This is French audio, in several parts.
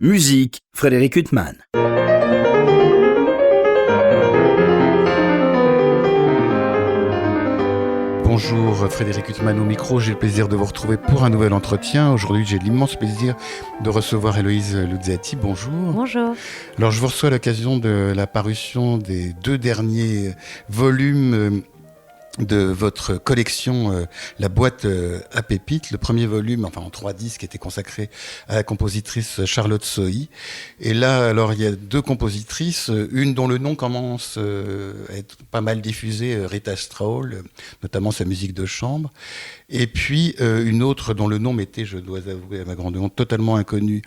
Musique, Frédéric Huttman. Bonjour Frédéric Huttman au micro, j'ai le plaisir de vous retrouver pour un nouvel entretien. Aujourd'hui j'ai l'immense plaisir de recevoir Héloïse Luzzati. Bonjour. Bonjour. Alors je vous reçois à l'occasion de la parution des 2 derniers volumes de votre collection La boîte à pépites. Le premier volume, enfin en 3 disques, était consacré à la compositrice Charlotte Sohi. Et là, alors il y a 2 compositrices, une dont le nom commence à être pas mal diffusé, Rita Straull, notamment sa musique de chambre. Et puis une autre dont le nom m'était, je dois avouer à ma grande honte, totalement inconnu,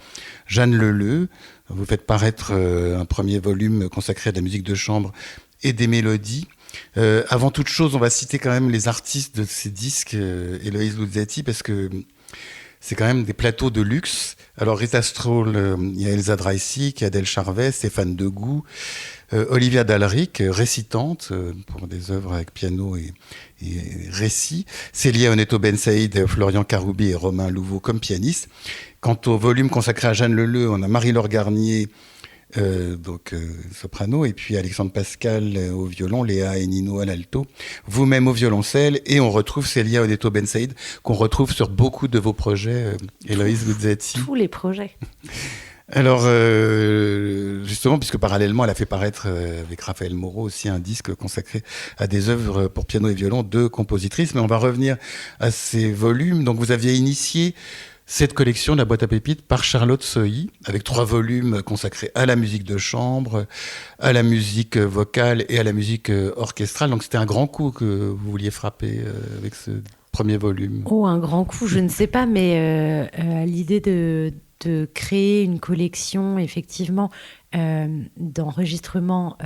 Jeanne Leleu. Vous faites paraître un premier volume consacré à la musique de chambre et des mélodies. Avant toute chose, on va citer quand même les artistes de ces disques, Héloïse Luzzati, parce que c'est quand même des plateaux de luxe. Alors Rita Straull, il y a Elsa Dreissig, Adèle Charvet, Stéphane Degout, Olivia Dalric, récitante pour des œuvres avec piano et récit. Célia Oneto Ben Saïd, Florian Karoubi et Romain Louveau comme pianistes. Quant au volume consacré à Jeanne Leleu, on a Marie-Laure Garnier, soprano, et puis Alexandre Pascal au violon, Léa et Nino à l'alto, vous-même au violoncelle, et on retrouve Célia Oneto Ben Saïd, qu'on retrouve sur beaucoup de vos projets, Héloïse Luzzati. Tous les projets. Alors, justement, puisque parallèlement, elle a fait paraître avec Raphaël Moreau aussi un disque consacré à des œuvres pour piano et violon de compositrices, mais on va revenir à ces volumes. Donc, vous aviez initié cette collection, La boîte à pépites, par Charlotte Sohi, avec 3 volumes consacrés à la musique de chambre, à la musique vocale et à la musique orchestrale. Donc c'était un grand coup que vous vouliez frapper avec ce premier volume. Oh, un grand coup, je ne sais pas, mais l'idée de créer une collection, effectivement, d'enregistrements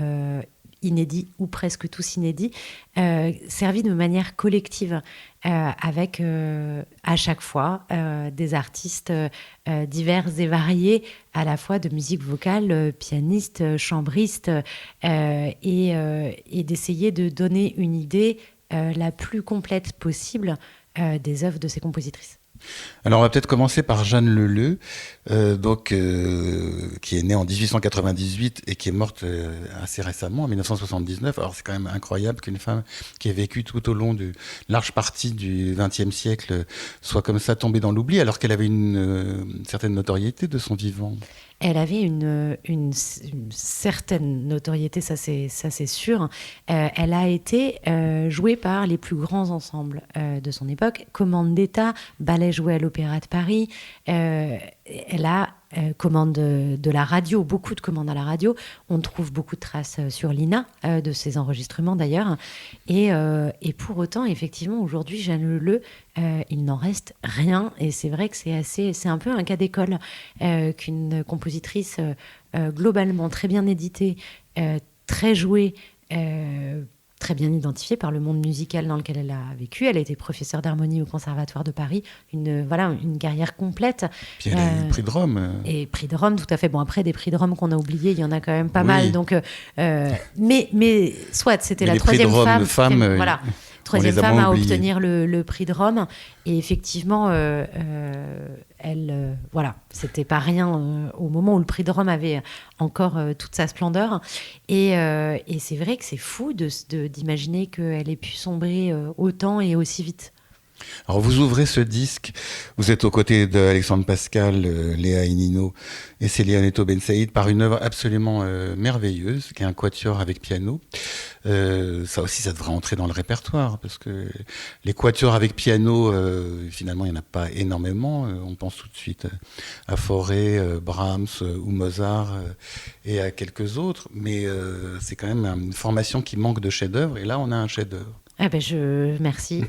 inédits, ou presque tous inédits, servis de manière collective, avec à chaque fois des artistes divers et variés, à la fois de musique vocale, pianistes, chambristes, et d'essayer de donner une idée la plus complète possible des œuvres de ces compositrices. Alors on va peut-être commencer par Jeanne Leleu, qui est née en 1898 et qui est morte assez récemment, en 1979. Alors c'est quand même incroyable qu'une femme qui a vécu tout au long de large partie du XXe siècle soit comme ça tombée dans l'oubli, alors qu'elle avait une certaine notoriété de son vivant. Elle avait une certaine notoriété, ça c'est sûr. Elle a été jouée par les plus grands ensembles de son époque. Commande d'État, ballet joué à l'Opéra de Paris. Elle a commande de la radio, beaucoup de commandes à la radio. On trouve beaucoup de traces sur l'INA, de ses enregistrements d'ailleurs. Et pour autant, effectivement, aujourd'hui, Jeanne Leleu, il n'en reste rien. Et c'est vrai que c'est un peu un cas d'école qu'une compositrice globalement très bien éditée, très jouée, très bien identifiée par le monde musical dans lequel elle a vécu. Elle a été professeure d'harmonie au Conservatoire de Paris, une carrière complète. Puis elle a eu le prix de Rome. Et prix de Rome, tout à fait. Bon, après, des prix de Rome qu'on a oubliés, il y en a quand même pas mal. Donc, mais soit, c'était la troisième femme. Voilà. Troisième femme à obtenir le prix de Rome. Et effectivement, voilà, c'était pas rien au moment où le prix de Rome avait encore toute sa splendeur. Et c'est vrai que c'est fou d'imaginer qu'elle ait pu sombrer autant et aussi vite. Alors vous ouvrez ce disque, vous êtes aux côtés d'Alexandre Pascal, Léa et Nino et Célia Oneto Ben Saïd par une œuvre absolument merveilleuse, qui est un quatuor avec piano. Ça aussi, ça devrait entrer dans le répertoire, parce que les quatuors avec piano, finalement, il n'y en a pas énormément. On pense tout de suite à Fauré, Brahms ou Mozart et à quelques autres, mais c'est quand même une formation qui manque de chef-d'œuvre, et là, on a un chef-d'œuvre. Merci.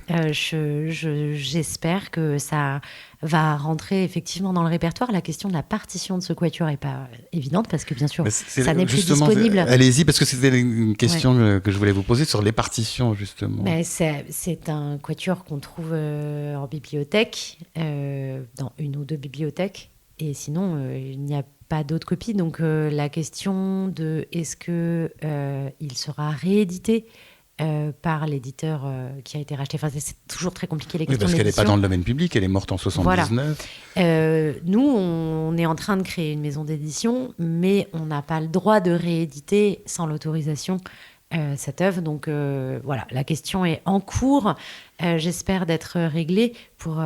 J'espère que ça va rentrer effectivement dans le répertoire. La question de la partition de ce quatuor n'est pas évidente parce que bien sûr, ça n'est plus disponible. Allez-y, parce que c'était une question que je voulais vous poser sur les partitions justement. C'est un quatuor qu'on trouve en bibliothèque, dans une ou 2 bibliothèques, et sinon il n'y a pas d'autres copies. Donc la question de est-ce que il sera réédité par l'éditeur qui a été racheté. Enfin, c'est toujours très compliqué les Oui, questions parce qu'elle n'est d'édition. pas dans le domaine public, elle est morte en 79. Nous, on est en train de créer une maison d'édition, mais on n'a pas le droit de rééditer sans l'autorisation cette œuvre. Donc voilà, la question est en cours. J'espère d'être réglée pour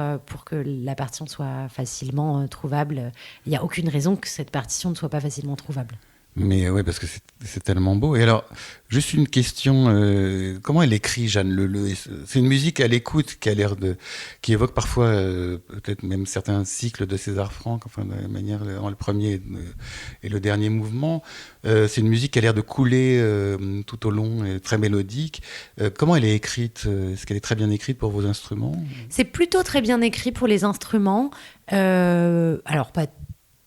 que la partition soit facilement trouvable. Il n'y a aucune raison que cette partition ne soit pas facilement trouvable. Mais oui, parce que c'est tellement beau. Et alors, juste une question, comment elle écrit, Jeanne Leleu? C'est une musique à l'écoute qui évoque parfois peut-être même certains cycles de César Franck, enfin de la manière, dans le premier et le dernier mouvement. C'est une musique qui a l'air de couler tout au long, et très mélodique. Comment elle est écrite? Est-ce qu'elle est très bien écrite pour vos instruments? C'est plutôt très bien écrit pour les instruments. Alors, pas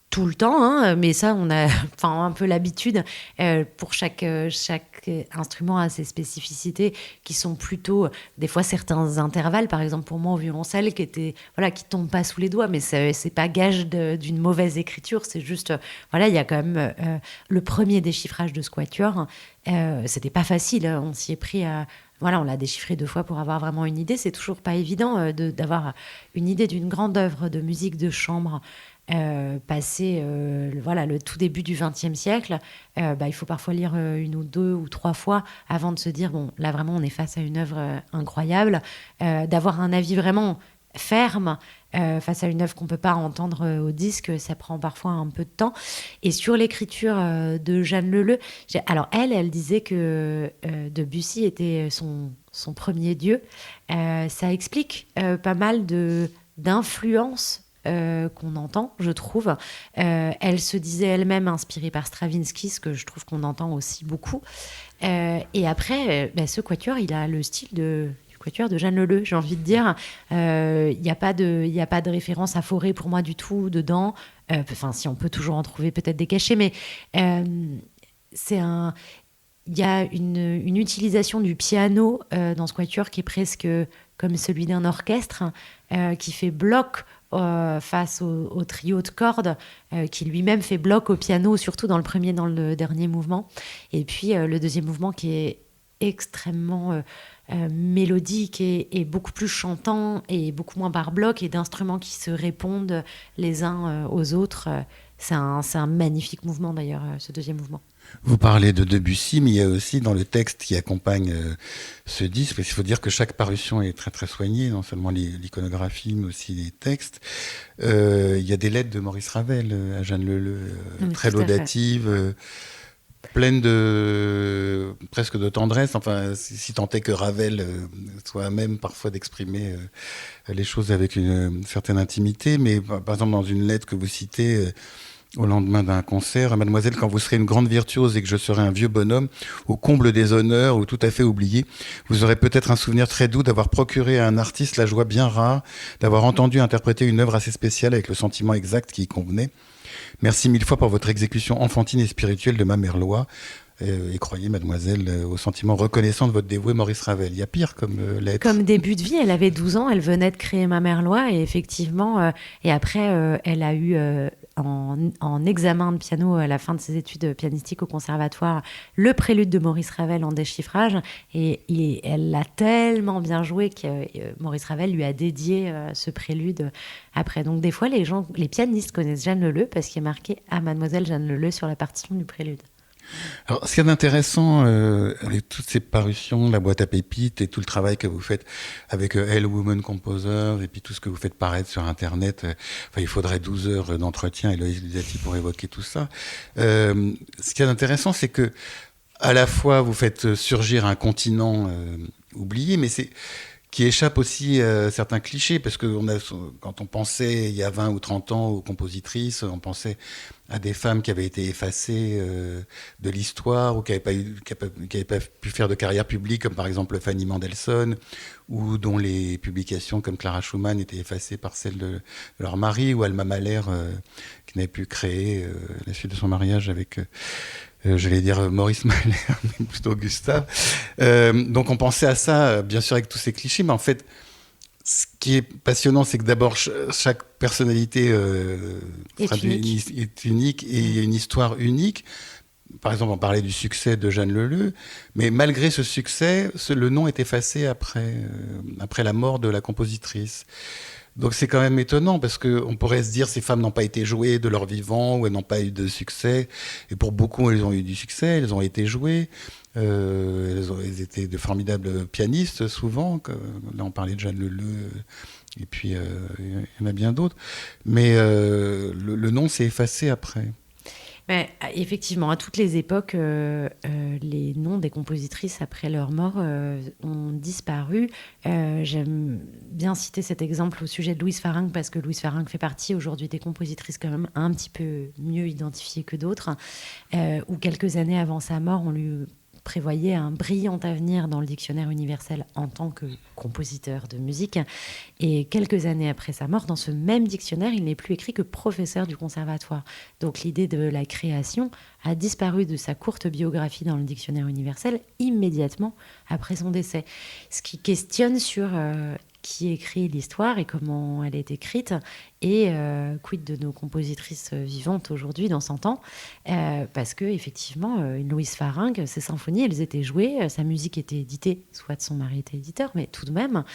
tout le temps, hein, mais ça, on a un peu l'habitude. Pour chaque instrument a ses spécificités qui sont plutôt, des fois, certains intervalles, par exemple pour moi au violoncelle, qui tombent pas sous les doigts, mais c'est pas gage d'une mauvaise écriture, c'est juste, il y a quand même le premier déchiffrage de ce quatuor, c'était pas facile, hein, on s'y est pris à... on l'a déchiffré 2 fois pour avoir vraiment une idée. C'est toujours pas évident d'avoir une idée d'une grande œuvre de musique de chambre passé le tout début du XXe siècle. Il faut parfois lire 1 ou 2 ou 3 fois avant de se dire, bon, là vraiment on est face à une œuvre incroyable. D'avoir un avis vraiment ferme face à une œuvre qu'on ne peut pas entendre au disque, ça prend parfois un peu de temps. Et sur l'écriture de Jeanne Leleu, alors elle disait que Debussy était son premier dieu. Ça explique pas mal d'influences qu'on entend, je trouve. Elle se disait elle-même inspirée par Stravinsky, ce que je trouve qu'on entend aussi beaucoup. Et après, ce quatuor, il a le style du quatuor de Jeanne Leleu, j'ai envie de dire. Il n'y a pas de référence à Fauré pour moi du tout dedans. Si on peut toujours en trouver peut-être des cachets, mais il y a une utilisation du piano dans ce quatuor qui est presque comme celui d'un orchestre, qui fait bloc face au trio de cordes, qui lui-même fait bloc au piano, surtout dans le premier et dans le dernier mouvement. Et puis le deuxième mouvement qui est extrêmement mélodique et beaucoup plus chantant et beaucoup moins par bloc, et d'instruments qui se répondent les uns aux autres. C'est un magnifique mouvement d'ailleurs, ce deuxième mouvement. Vous parlez de Debussy, mais il y a aussi dans le texte qui accompagne ce disque, parce qu'il faut dire que chaque parution est très très soignée, non seulement l'iconographie, mais aussi les textes. Il y a des lettres de Maurice Ravel à Jeanne Leleu, très laudatives, pleines presque de tendresse, enfin, si tant est que Ravel soit à même parfois d'exprimer les choses avec une certaine intimité. Mais par exemple, dans une lettre que vous citez... au lendemain d'un concert, Mademoiselle, quand vous serez une grande virtuose et que je serai un vieux bonhomme, au comble des honneurs ou tout à fait oublié, vous aurez peut-être un souvenir très doux d'avoir procuré à un artiste la joie bien rare, d'avoir entendu interpréter une œuvre assez spéciale avec le sentiment exact qui y convenait. Merci 1000 fois pour votre exécution enfantine et spirituelle de ma Merlois. Et croyez, mademoiselle, au sentiment reconnaissant de votre dévoué Maurice Ravel. Il y a pire comme lettre. Comme début de vie, elle avait 12 ans, elle venait de créer ma Merlois, et effectivement, et après, elle a eu en examen de piano à la fin de ses études pianistiques au conservatoire le prélude de Maurice Ravel en déchiffrage, et elle l'a tellement bien joué que Maurice Ravel lui a dédié ce prélude après. Donc des fois, les pianistes connaissent Jeanne Leleu parce qu'il est marqué à Mademoiselle Jeanne Leleu sur la partition du prélude. Alors, ce qui est intéressant avec toutes ces parutions, la boîte à pépites et tout le travail que vous faites avec Elle Woman Composer et puis tout ce que vous faites paraître sur Internet, il faudrait 12 heures d'entretien, Héloïse Luzzati, pour évoquer tout ça. Ce qui est intéressant, c'est que à la fois vous faites surgir un continent oublié, mais qui échappe aussi à certains clichés, parce que quand on pensait il y a 20 ou 30 ans aux compositrices, on pensait à des femmes qui avaient été effacées de l'histoire ou qui n'avaient pas pu faire de carrière publique, comme par exemple Fanny Mendelssohn, ou dont les publications comme Clara Schumann étaient effacées par celles de leur mari, ou Alma Mahler, qui n'avait pu créer à la suite de son mariage avec... j'allais dire Maurice Mahler, mais plutôt Gustave. Donc on pensait à ça, bien sûr, avec tous ces clichés, mais en fait, ce qui est passionnant, c'est que d'abord, chaque personnalité est unique et une histoire unique. par exemple, on parlait du succès de Jeanne Leleu, mais malgré ce succès, le nom est effacé après la mort de la compositrice. Donc c'est quand même étonnant parce qu'on pourrait se dire ces femmes n'ont pas été jouées de leur vivant ou elles n'ont pas eu de succès. Et pour beaucoup, elles ont eu du succès, elles ont été jouées. Elles étaient de formidables pianistes souvent. Là, on parlait de Jeanne Leleu et puis il y en a bien d'autres. Mais le nom s'est effacé après. Mais, effectivement, à toutes les époques, les noms des compositrices après leur mort ont disparu. J'aime bien citer cet exemple au sujet de Louise Faringue, parce que Louise Faringue fait partie aujourd'hui des compositrices quand même un petit peu mieux identifiées que d'autres, où quelques années avant sa mort, on lui prévoyait un brillant avenir dans le dictionnaire universel en tant que compositeur de musique. Et quelques années après sa mort, dans ce même dictionnaire, il n'est plus écrit que professeur du conservatoire. Donc l'idée de la création a disparu de sa courte biographie dans le dictionnaire universel immédiatement après son décès. Ce qui questionne sur qui écrit l'histoire et comment elle est écrite, et quid de nos compositrices vivantes aujourd'hui dans 100 ans, parce que effectivement, une Louise Faringue, ses symphonies, elles étaient jouées, sa musique était éditée, soit son mari était éditeur, mais tout de même,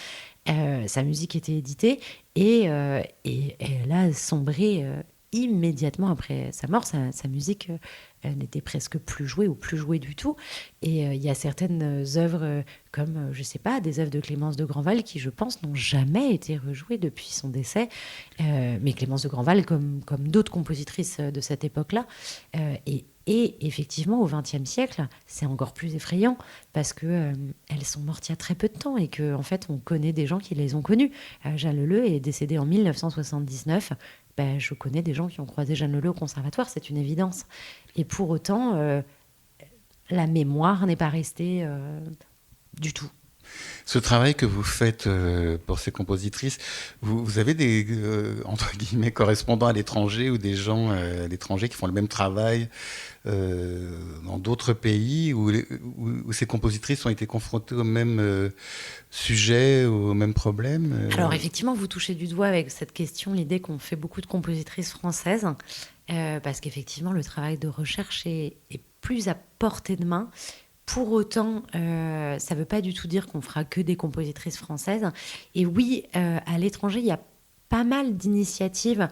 sa musique était éditée, et elle a sombré immédiatement après sa mort. Sa musique n'était presque plus jouée ou plus jouée du tout. Et il y a certaines œuvres comme, je sais pas, des œuvres de Clémence de Grandval qui, je pense, n'ont jamais été rejouées depuis son décès. Mais Clémence de Grandval, comme d'autres compositrices de cette époque-là, et effectivement, au XXe siècle, c'est encore plus effrayant parce que elles sont mortes il y a très peu de temps et que, en fait, on connaît des gens qui les ont connues. Jeanne Leleu est décédée en 1979. Je connais des gens qui ont croisé Jeanne Leleu au conservatoire, c'est une évidence. Et pour autant, la mémoire n'est pas restée du tout. Ce travail que vous faites pour ces compositrices, vous avez des, entre guillemets, correspondants à l'étranger ou des gens à l'étranger qui font le même travail dans d'autres pays où ces compositrices ont été confrontées au même sujet, au même problème Alors effectivement, vous touchez du doigt avec cette question l'idée qu'on fait beaucoup de compositrices françaises, parce qu'effectivement, le travail de recherche est plus à portée de main. Pour autant, ça ne veut pas du tout dire qu'on fera que des compositrices françaises. Et oui, à l'étranger, il y a pas mal d'initiatives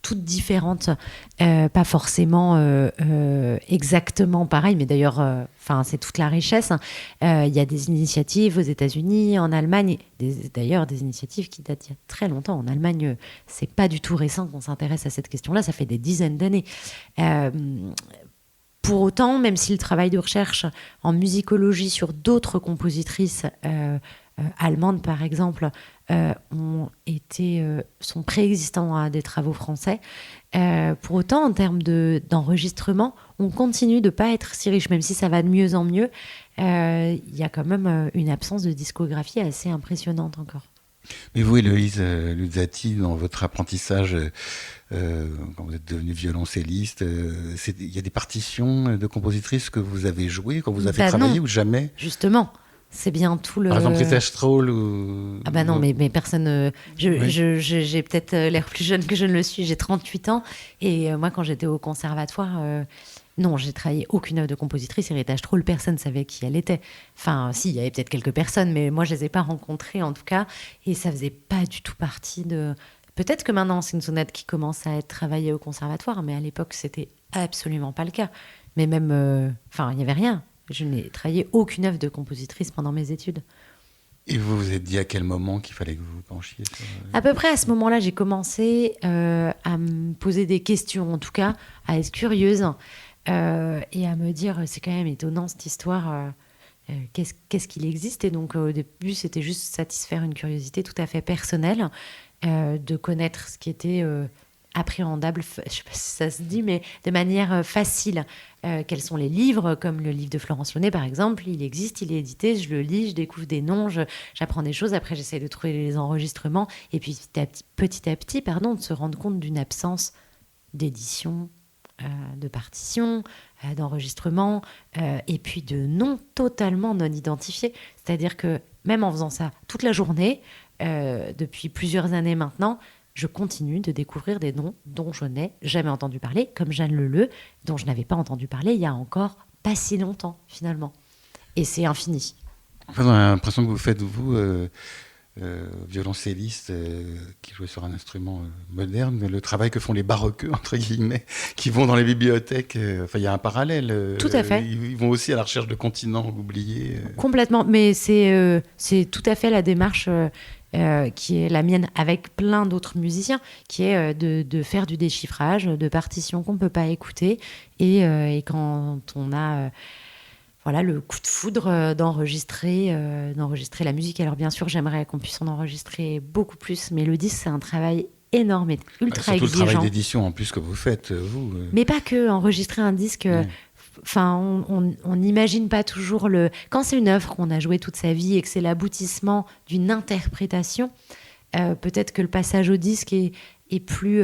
toutes différentes, pas forcément exactement pareilles, mais d'ailleurs, c'est toute la richesse. Il y a des initiatives aux États-Unis, en Allemagne, d'ailleurs des initiatives qui datent il y a très longtemps. En Allemagne, c'est pas du tout récent qu'on s'intéresse à cette question-là, ça fait des dizaines d'années. Pour autant, même si le travail de recherche en musicologie sur d'autres compositrices allemandes, par exemple, sont préexistants à des travaux français, pour autant, en termes d'enregistrement, on continue de ne pas être si riche, même si ça va de mieux en mieux. Il y a quand même une absence de discographie assez impressionnante encore. Mais vous, Héloïse Luzzati, dans votre apprentissage, quand vous êtes devenue violoncelliste, il y a des partitions de compositrices que vous avez jouées, quand vous avez travaillé ou jamais? Justement, c'est bien tout le... Par exemple, Rita Stroll ou... Ah bah non, mais personne... j'ai peut-être l'air plus jeune que je ne le suis, j'ai 38 ans, et moi, quand j'étais au conservatoire... Non, j'ai travaillé aucune œuvre de compositrice. Rita Stroll, personne ne savait qui elle était. Enfin, si, il y avait peut-être quelques personnes, mais moi, je ne les ai pas rencontrées, en tout cas. Et ça ne faisait pas du tout partie de... Peut-être que maintenant, c'est une sonate qui commence à être travaillée au conservatoire, mais à l'époque, c'était absolument pas le cas. Mais même... il n'y avait rien. Je n'ai travaillé aucune œuvre de compositrice pendant mes études. Et vous vous êtes dit à quel moment qu'il fallait que vous vous penchiez sur... À peu près à ce moment-là, j'ai commencé à me poser des questions, en tout cas, à être curieuse. Et à me dire, c'est quand même étonnant cette histoire, qu'est-ce qu'il existe. Et donc au début, c'était juste satisfaire une curiosité tout à fait personnelle, de connaître ce qui était appréhendable, je ne sais pas si ça se dit, mais de manière facile. Quels sont les livres, comme le livre de Florence Launay par exemple, il existe, il est édité, je le lis, je découvre des noms, j'apprends des choses, après j'essaie de trouver les enregistrements, et puis petit à petit, de se rendre compte d'une absence d'édition, de partition, d'enregistrement, et puis de noms totalement non identifiés. C'est-à-dire que même en faisant ça toute la journée, depuis plusieurs années maintenant, je continue de découvrir des noms dont je n'ai jamais entendu parler, comme Jeanne Leleu, dont je n'avais pas entendu parler il y a encore pas si longtemps, finalement. Et c'est infini. En fait, on a l'impression que vous faites, vous, violoncelliste qui jouait sur un instrument moderne, le travail que font les baroqueux, entre guillemets, qui vont dans les bibliothèques. Enfin, il y a un parallèle. Tout à fait. Ils vont aussi à la recherche de continents oubliés. Complètement. Mais c'est tout à fait la démarche qui est la mienne avec plein d'autres musiciens, qui est de faire du déchiffrage de partitions qu'on ne peut pas écouter. Et quand on a... voilà, le coup de foudre d'enregistrer la musique. Alors bien sûr, j'aimerais qu'on puisse en enregistrer beaucoup plus, mais le disque, c'est un travail énorme et ultra surtout exigeant. le travail d'édition en plus que vous faites, vous. Mais pas que, enregistrer un disque... Enfin, on n'imagine pas toujours le... Quand c'est une œuvre qu'on a jouée toute sa vie et que c'est l'aboutissement d'une interprétation, peut-être que le passage au disque est plus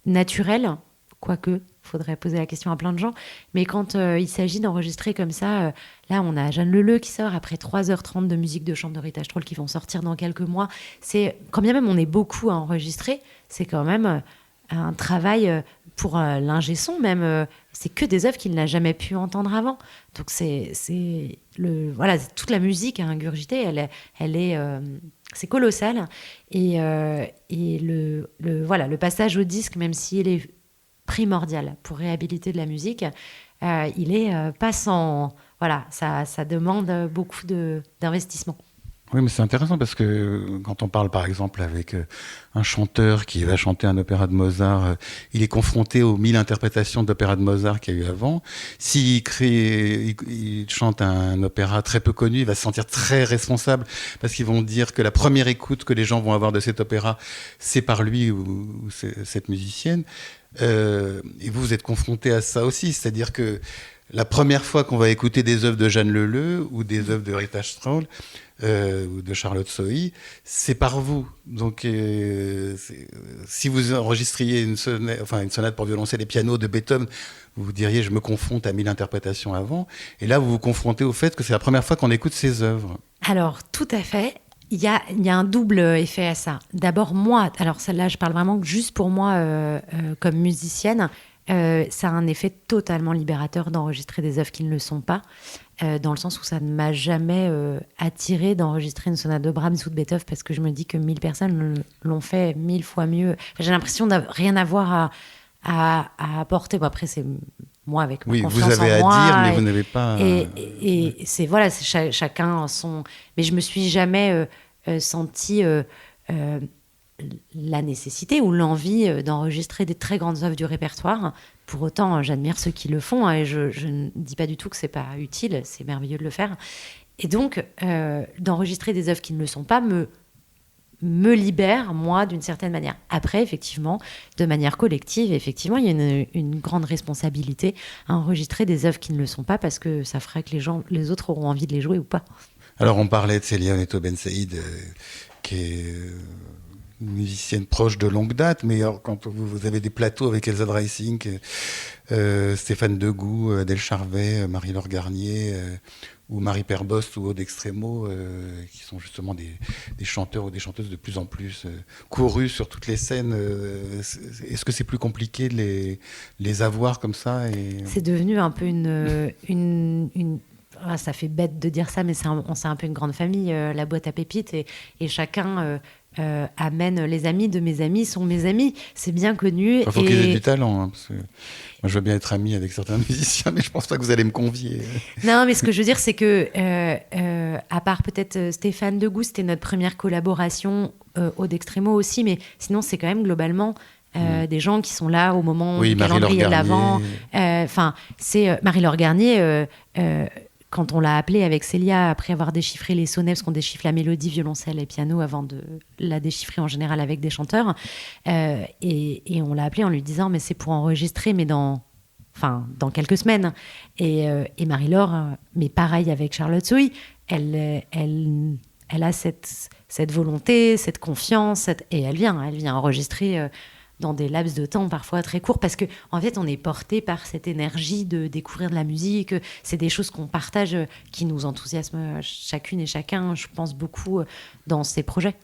naturel, quoique... faudrait poser la question à plein de gens, mais quand il s'agit d'enregistrer comme ça, là on a Jeanne Leleu qui sort après 3h30 de musique de chant de Rita Stroll qui vont sortir dans quelques mois. C'est, quand bien même on est beaucoup à enregistrer, c'est quand même un travail pour l'ingé son même, c'est que des œuvres qu'il n'a jamais pu entendre avant. Donc voilà, toute la musique à ingurgiter, c'est colossal. Et le passage au disque, même s'il est primordial pour réhabiliter de la musique, il est pas sans... Voilà, ça demande beaucoup d'investissement. Oui, mais c'est intéressant parce que quand on parle par exemple avec un chanteur qui va chanter un opéra de Mozart, il est confronté aux 1000 interprétations d'opéra de Mozart qu'il y a eu avant. S'il il chante un opéra très peu connu, il va se sentir très responsable parce qu'ils vont dire que la première écoute que les gens vont avoir de cet opéra, c'est par lui ou cette musicienne. Et vous êtes confronté à ça aussi, c'est-à-dire que la première fois qu'on va écouter des œuvres de Jeanne Leleu ou des œuvres de Rita Stroll ou de Charlotte Sohi, c'est par vous. Donc, si vous enregistriez une sonate pour violoncelle et piano de Beethoven, vous diriez je me confronte à 1000 interprétations avant. Et là, vous vous confrontez au fait que c'est la première fois qu'on écoute ces œuvres. Alors, tout à fait. Il y a un double effet à ça. D'abord, moi, alors celle-là, je parle vraiment juste pour moi comme musicienne, ça a un effet totalement libérateur d'enregistrer des œuvres qui ne le sont pas, dans le sens où ça ne m'a jamais attiré d'enregistrer une sonate de Brahms ou de Beethoven parce que je me dis que 1000 personnes l'ont fait 1000 fois mieux. Enfin, j'ai l'impression de rien avoir à apporter. Bon, après, c'est moi avec ma confiance en moi. Oui, vous avez à dire, mais vous n'avez pas... Et c'est, voilà, c'est chacun son... Mais je me suis jamais senti... la nécessité ou l'envie d'enregistrer des très grandes œuvres du répertoire. Pour autant, j'admire ceux qui le font et je ne dis pas du tout que c'est pas utile, c'est merveilleux de le faire. Et donc, d'enregistrer des œuvres qui ne le sont pas me libère, moi, d'une certaine manière. Après, effectivement, de manière collective, effectivement, il y a une grande responsabilité à enregistrer des œuvres qui ne le sont pas parce que ça fera que les autres auront envie de les jouer ou pas. Alors, on parlait de Célia Neto Ben Saïd, qui est... une musicienne proche de longue date, mais alors, quand vous avez des plateaux avec Elsa Dreising, Stéphane Degout, Adèle Charvet, Marie-Laure Garnier, ou Marie Perbost ou Aude Extremo, qui sont justement des chanteurs ou des chanteuses de plus en plus courus sur toutes les scènes. Est-ce que c'est plus compliqué de les avoir comme ça C'est devenu un peu ça fait bête de dire ça, mais c'est un peu une grande famille, la boîte à pépites, et chacun amène les amis de mes amis sont mes amis. C'est bien connu. Il faut qu'ils aient du talent. Hein, parce que moi, je veux bien être ami avec certains musiciens, mais je pense pas que vous allez me convier. Non, mais ce que je veux dire, c'est que, à part peut-être Stéphane Degout, c'était notre première collaboration, Aude Extremo aussi, mais sinon, c'est quand même globalement... des gens qui sont là au moment du calendrier de l'Avent. C'est Marie-Laure Garnier... quand on l'a appelée avec Célia, après avoir déchiffré les sonnets, parce qu'on déchiffre la mélodie, violoncelle et piano avant de la déchiffrer en général avec des chanteurs, et on l'a appelée en lui disant mais c'est pour enregistrer, mais dans quelques semaines. Et Marie-Laure, mais pareil avec Charlotte Sohi, elle a cette volonté, cette confiance, et elle vient enregistrer... dans des laps de temps parfois très courts, parce que en fait on est porté par cette énergie de découvrir de la musique. C'est des choses qu'on partage, qui nous enthousiasment chacune et chacun, je pense, beaucoup dans ces projets.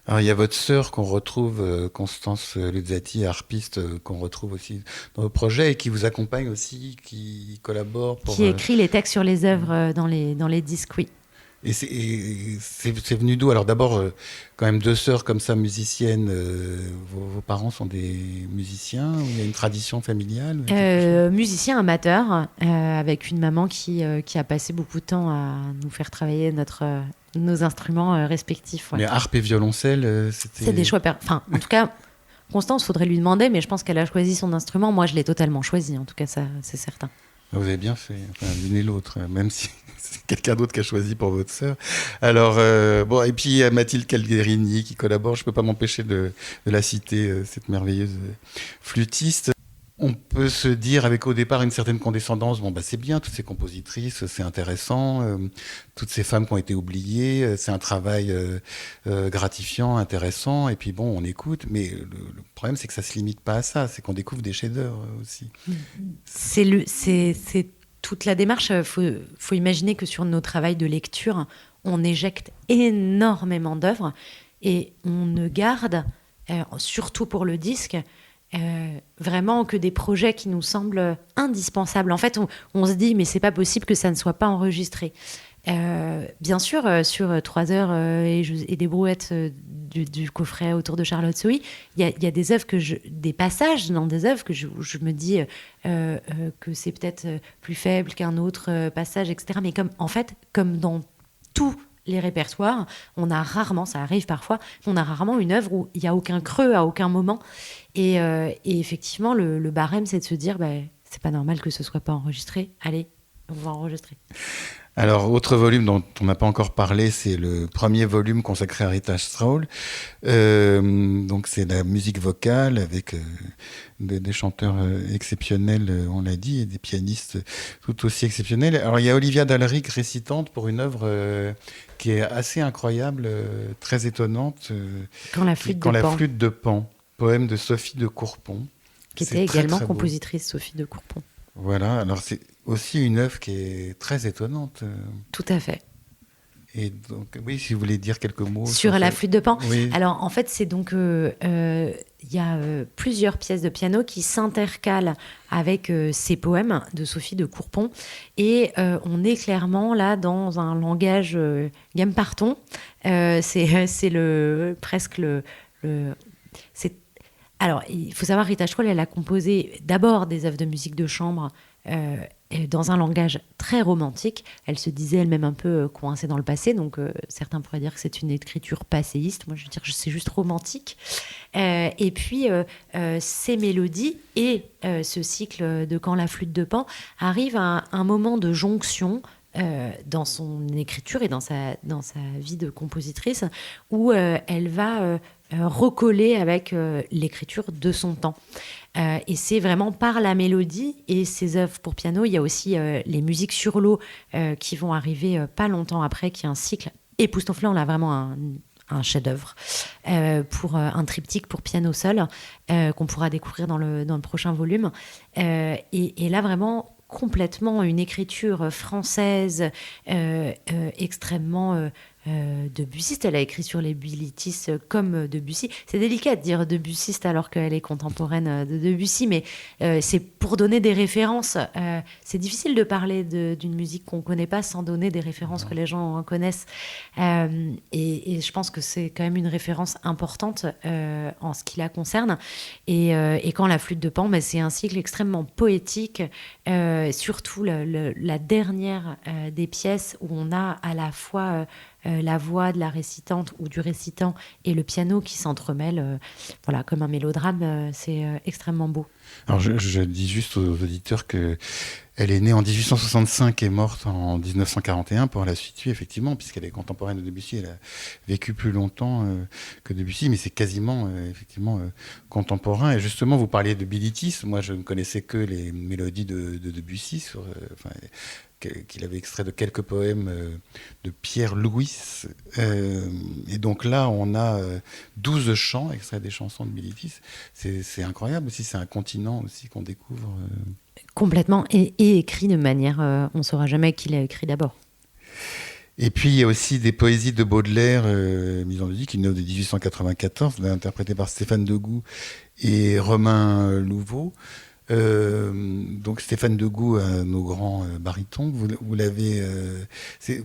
Alors, il y a votre sœur qu'on retrouve, Constance Luzzati, harpiste, qu'on retrouve aussi dans vos projets et qui vous accompagne aussi, qui collabore pour... Qui écrit les textes sur les œuvres dans les disques, oui. Et c'est venu d'où? Alors d'abord, quand même deux sœurs comme ça, musiciennes, vos parents sont des musiciens ou il y a une tradition familiale? Musicien amateur, avec une maman qui a passé beaucoup de temps à nous faire travailler nos instruments respectifs. Ouais. Mais harpe et violoncelle, c'était... C'est des choix... Enfin, en tout cas, Constance, faudrait lui demander, mais je pense qu'elle a choisi son instrument. Moi, je l'ai totalement choisi, en tout cas, ça, c'est certain. Vous avez bien fait, enfin, l'une et l'autre, même si c'est quelqu'un d'autre qui a choisi pour votre sœur. Alors, bon, et puis il y a Mathilde Calderini qui collabore, je ne peux pas m'empêcher de la citer, cette merveilleuse flûtiste. On peut se dire avec au départ une certaine condescendance, bon bah c'est bien, toutes ces compositrices, c'est intéressant, toutes ces femmes qui ont été oubliées, c'est un travail gratifiant, intéressant, et puis bon on écoute, mais le problème c'est que ça se limite pas à ça, c'est qu'on découvre des chefs-d'œuvre aussi. C'est toute la démarche. Faut imaginer que sur nos travails de lecture, on éjecte énormément d'œuvres et on ne garde, surtout pour le disque, vraiment que des projets qui nous semblent indispensables. En fait, on se dit, mais c'est pas possible que ça ne soit pas enregistré. Bien sûr, sur 3 heures et des brouettes du coffret autour de Charlotte Sohi, il y a des œuvres des passages dans des œuvres où je me dis que c'est peut-être plus faible qu'un autre passage, etc. Mais comme dans tous les répertoires, on a rarement, ça arrive parfois, on a rarement une œuvre où il n'y a aucun creux à aucun moment. Et effectivement, le barème, c'est de se dire, c'est pas normal que ce soit pas enregistré. Allez, on va enregistrer. Alors, autre volume dont on n'a pas encore parlé, c'est le premier volume consacré à Rita Straull. Donc, c'est la musique vocale avec des chanteurs exceptionnels, on l'a dit, et des pianistes tout aussi exceptionnels. Alors, il y a Olivia Dalric récitante pour une œuvre qui est assez incroyable, très étonnante. Quand la flûte de Pan, poème de Sophie de Courpont. Qui était également compositrice, Sophie de Courpont. Voilà, alors c'est aussi une œuvre qui est très étonnante. Tout à fait. Et donc, oui, si vous voulez dire quelques mots. Sur la flûte de Pan. Oui. Alors, en fait, c'est donc... il y a plusieurs pièces de piano qui s'intercalent avec ces poèmes de Sophie de Courpont. Et on est clairement là dans un langage gamme parton. C'est presque le Alors, il faut savoir, Rita Straull, elle a composé d'abord des œuvres de musique de chambre dans un langage très romantique. Elle se disait elle-même un peu coincée dans le passé, donc certains pourraient dire que c'est une écriture passéiste. Moi, je veux dire que c'est juste romantique. Et puis, ces mélodies et ce cycle de Quand la flûte de Pan arrivent à un moment de jonction dans son écriture et dans sa vie de compositrice, où elle va recoller avec l'écriture de son temps. Et c'est vraiment par la mélodie et ses œuvres pour piano. Il y a aussi les musiques sur l'eau qui vont arriver pas longtemps après, qui est un cycle époustouflant. Là, vraiment un chef-d'œuvre pour un triptyque pour piano seul qu'on pourra découvrir dans le prochain volume. Et là, vraiment... complètement une écriture française extrêmement debussiste. Elle a écrit sur les Bilitis comme Debussy. C'est délicat de dire debussiste alors qu'elle est contemporaine de Debussy, mais c'est pour donner des références. C'est difficile de parler d'une musique qu'on ne connaît pas sans donner des références que les gens connaissent. Et je pense que c'est quand même une référence importante en ce qui la concerne. Et quand la flûte de Pan, c'est un cycle extrêmement poétique, surtout la dernière des pièces où on a à la fois la voix de la récitante ou du récitant et le piano qui s'entremêlent, voilà, comme un mélodrame. C'est extrêmement beau. Alors je dis juste aux auditeurs que elle est née en 1865 et morte en 1941 pour la situer effectivement, puisqu'elle est contemporaine de Debussy. Elle a vécu plus longtemps que Debussy, mais c'est quasiment effectivement contemporain. Et justement, vous parliez de Bilitis. Moi, je ne connaissais que les mélodies de Debussy qu'il avait extrait de quelques poèmes de Pierre Louis. Et donc là, on a 12 chants extraits des chansons de Bilitis. C'est incroyable aussi, c'est un continent aussi qu'on découvre. Complètement, et écrit de manière... on ne saura jamais qui l'a écrit d'abord. Et puis, il y a aussi des poésies de Baudelaire, mises en musique, qui naissent de 1894, interprétées par Stéphane Degout et Romain Louveau. Donc Stéphane Degout, nos grands barytons, vous l'avez,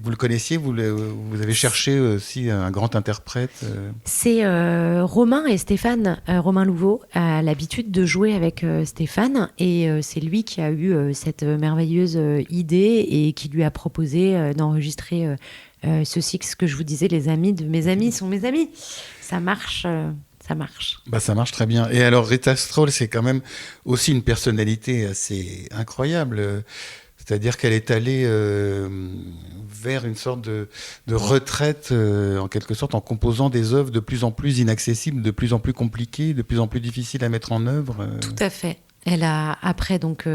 vous le connaissiez, vous avez cherché aussi un grand interprète. C'est Romain et Stéphane, Romain Louveau a l'habitude de jouer avec Stéphane et c'est lui qui a eu cette merveilleuse idée et qui lui a proposé d'enregistrer ce cycle que je vous disais, les amis de mes amis sont mes amis. Ça marche. Ça marche. Bah, ça marche très bien. Et alors, Rita Stroll, c'est quand même aussi une personnalité assez incroyable. C'est-à-dire qu'elle est allée vers une sorte de retraite, en quelque sorte, en composant des œuvres de plus en plus inaccessibles, de plus en plus compliquées, de plus en plus difficiles à mettre en œuvre. Tout à fait. Elle a, après donc,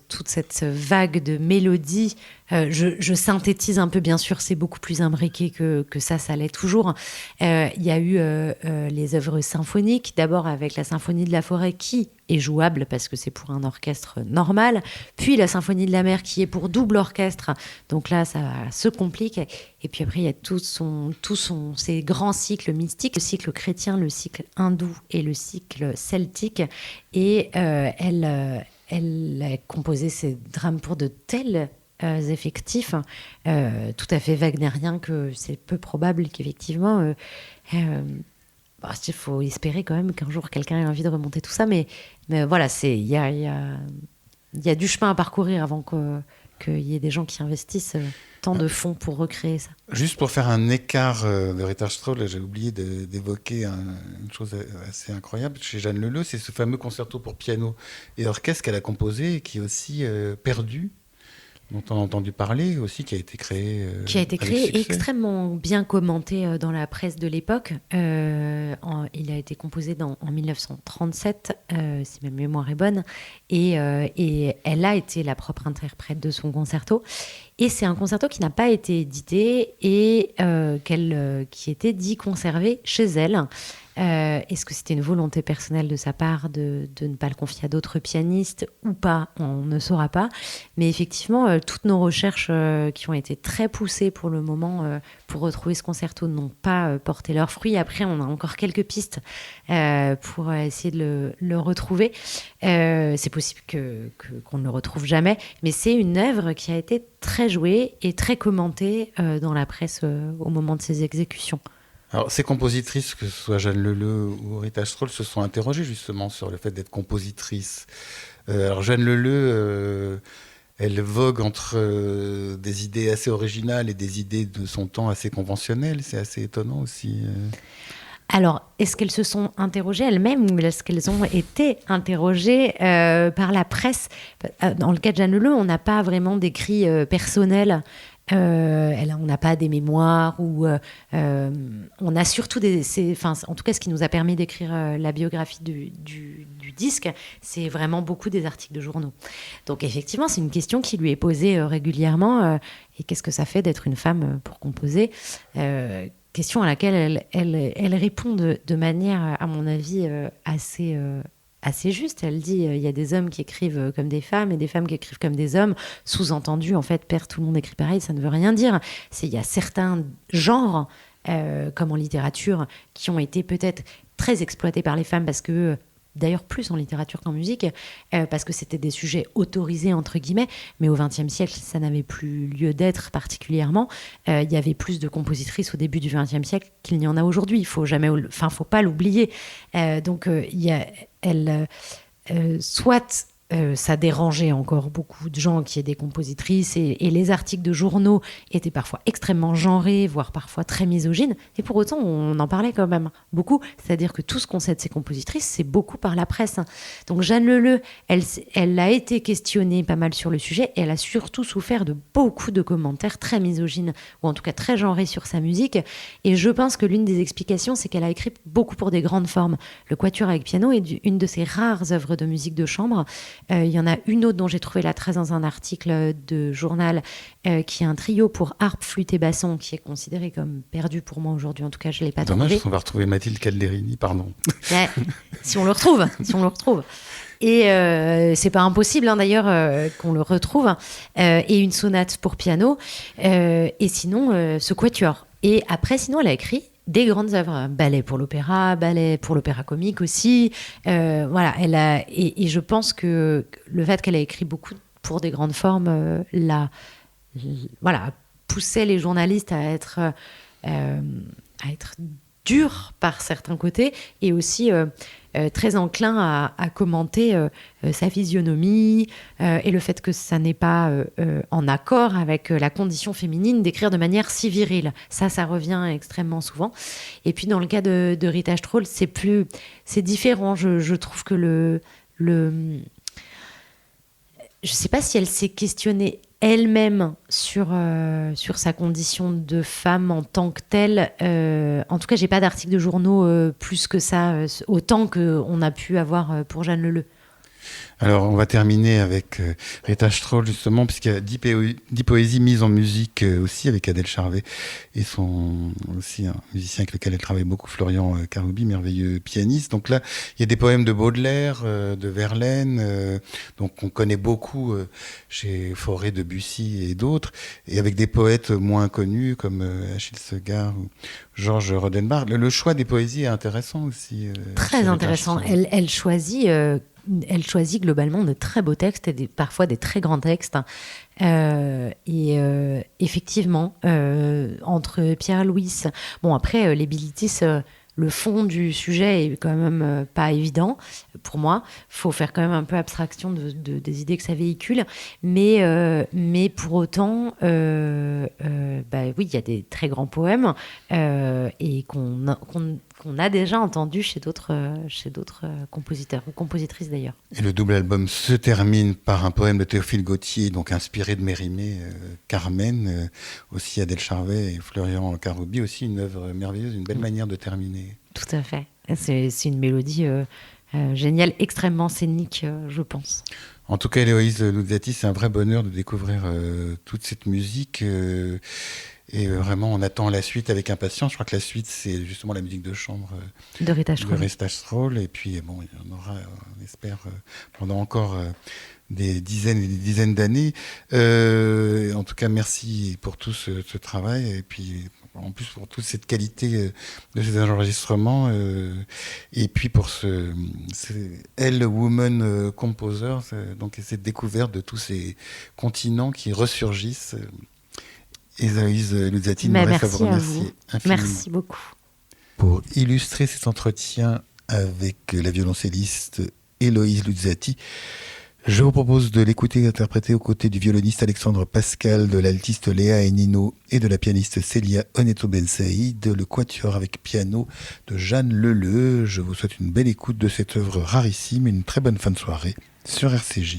toute cette vague de mélodies, je synthétise un peu, bien sûr, c'est beaucoup plus imbriqué que ça l'est toujours. Il y a eu les œuvres symphoniques, d'abord avec la Symphonie de la forêt qui est jouable parce que c'est pour un orchestre normal, puis la Symphonie de la mer qui est pour double orchestre, donc là ça se complique, et puis après il y a ces grands cycles mystiques, le cycle chrétien, le cycle hindou et le cycle celtique, et elle a composé ces drames pour de tels effectifs tout à fait wagnériens que c'est peu probable qu'effectivement il faut espérer quand même qu'un jour quelqu'un ait envie de remonter tout ça, mais voilà, il y a du chemin à parcourir avant qu'il y ait des gens qui investissent tant de fonds pour recréer ça. Juste pour faire un écart de Rita Stroll, j'ai oublié d'évoquer une chose assez incroyable chez Jeanne Leleu, c'est ce fameux concerto pour piano et orchestre qu'elle a composé et qui est aussi perdu, dont on a entendu parler aussi, qui a été créé extrêmement bien commenté dans la presse de l'époque. Il a été composé en 1937, si ma mémoire est bonne, et elle a été la propre interprète de son concerto. Et c'est un concerto qui n'a pas été édité et qui était dit conservé chez elle. Est-ce que c'était une volonté personnelle de sa part de ne pas le confier à d'autres pianistes ou pas? On ne saura pas. Mais effectivement, toutes nos recherches qui ont été très poussées pour le moment pour retrouver ce concerto n'ont pas porté leurs fruits. Après, on a encore quelques pistes pour essayer de le retrouver. C'est possible qu'on ne le retrouve jamais, mais c'est une œuvre qui a été très jouée et très commentée dans la presse au moment de ses exécutions. Alors, ces compositrices, que ce soit Jeanne Leleu ou Rita Stroll, se sont interrogées justement sur le fait d'être compositrice. Alors, Jeanne Leleu, elle vogue entre des idées assez originales et des idées de son temps assez conventionnelles. C'est assez étonnant aussi. Alors, est-ce qu'elles se sont interrogées elles-mêmes ou est-ce qu'elles ont été interrogées par la presse? Dans le cas de Jeanne Leleu, on n'a pas vraiment d'écrit personnel. On n'a pas des mémoires ou on a surtout en tout cas ce qui nous a permis d'écrire la biographie du disque, c'est vraiment beaucoup des articles de journaux. Donc effectivement c'est une question qui lui est posée régulièrement, et qu'est-ce que ça fait d'être une femme pour composer, question à laquelle elle répond de manière à mon avis assez juste. Elle dit il y a des hommes qui écrivent comme des femmes et des femmes qui écrivent comme des hommes. Sous-entendu, en fait, tout le monde écrit pareil, ça ne veut rien dire. Il y a certains genres, comme en littérature, qui ont été peut-être très exploités par les femmes parce que, d'ailleurs plus en littérature qu'en musique, parce que c'était des sujets autorisés entre guillemets, mais au XXe siècle ça n'avait plus lieu d'être particulièrement. Il y avait plus de compositrices au début du XXe siècle qu'il n'y en a aujourd'hui. Il faut pas l'oublier. Donc soit ça dérangeait encore beaucoup de gens qu'il y ait des compositrices et les articles de journaux étaient parfois extrêmement genrés, voire parfois très misogynes, et pour autant on en parlait quand même beaucoup, c'est-à-dire que tout ce qu'on sait de ces compositrices c'est beaucoup par la presse. Donc Jeanne Leleu, elle a été questionnée pas mal sur le sujet et elle a surtout souffert de beaucoup de commentaires très misogynes ou en tout cas très genrés sur sa musique, et je pense que l'une des explications c'est qu'elle a écrit beaucoup pour des grandes formes. Le quatuor avec piano est une de ses rares œuvres de musique de chambre. Il y en a une autre dont j'ai trouvé la trace dans un article de journal qui est un trio pour harpe, flûte et basson qui est considéré comme perdu pour moi aujourd'hui. En tout cas, je ne l'ai pas trouvé. Dommage, on va retrouver Mathilde Calderini, pardon. Ouais, si on le retrouve. Et c'est pas impossible d'ailleurs qu'on le retrouve. Et une sonate pour piano. Et sinon, ce quatuor. Et après, sinon, elle a écrit des grandes œuvres, ballet pour l'opéra comique aussi. Voilà, et je pense que le fait qu'elle a écrit beaucoup pour des grandes formes, voilà, poussait les journalistes à être durs par certains côtés et aussi très enclins à commenter sa physionomie et le fait que ça n'est pas en accord avec la condition féminine d'écrire de manière si virile. Ça revient extrêmement souvent. Et puis dans le cas de Rita Stroll, c'est différent. Je trouve que je sais pas si elle s'est questionnée elle-même sur sa condition de femme en tant que telle. En tout cas, j'ai pas d'article de journaux plus que ça, autant qu'on a pu avoir pour Jeanne Leleu. Alors, on va terminer avec Rita Stroll, justement, puisqu'il y a 10 poésies mises en musique aussi avec Adèle Charvet et aussi un musicien avec lequel elle travaille beaucoup, Florian Karoubi, merveilleux pianiste. Donc là, il y a des poèmes de Baudelaire, de Verlaine, donc on connaît beaucoup chez Fauré, Debussy et d'autres, et avec des poètes moins connus comme Achille Segar ou Georges Rodenbach. Le choix des poésies est intéressant aussi. Très intéressant. Elle choisit globalement de très beaux textes et parfois des très grands textes. Effectivement, entre Pierre-Louis... Bon, après, les Bilitis, le fond du sujet est quand même pas évident pour moi. Il faut faire quand même un peu abstraction des idées que ça véhicule. Mais pour autant, oui, il y a des très grands poèmes et qu'on a déjà entendu chez d'autres compositeurs ou compositrices d'ailleurs. Et le double album se termine par un poème de Théophile Gautier, donc inspiré de Mérimée, Carmen, aussi Adèle Charvet et Florian Karoubi, aussi une œuvre merveilleuse, une belle manière de terminer. Tout à fait. C'est une mélodie géniale, extrêmement scénique, je pense. En tout cas, Héloïse Luzzati, c'est un vrai bonheur de découvrir toute cette musique. Et vraiment, on attend la suite avec impatience. Je crois que la suite, c'est justement la musique de chambre de Rita Stroll. Et puis, bon, il y en aura, on espère, pendant encore des dizaines et des dizaines d'années. En tout cas, merci pour tout ce travail. Et puis, en plus, pour toute cette qualité de ces enregistrements. Et puis, pour Elle, Woman Composer, donc cette découverte de tous ces continents qui ressurgissent. Héloïse Luzzati, nous reste à vous remercier infiniment. Merci beaucoup. Pour illustrer cet entretien avec la violoncelliste Héloïse Luzzati, je vous propose de l'écouter interpréter aux côtés du violoniste Alexandre Pascal, de l'altiste Léa Enino et de la pianiste Célia Oneto-Bensaïd, le quatuor avec piano de Jeanne Leleu. Je vous souhaite une belle écoute de cette œuvre rarissime et une très bonne fin de soirée sur RCJ.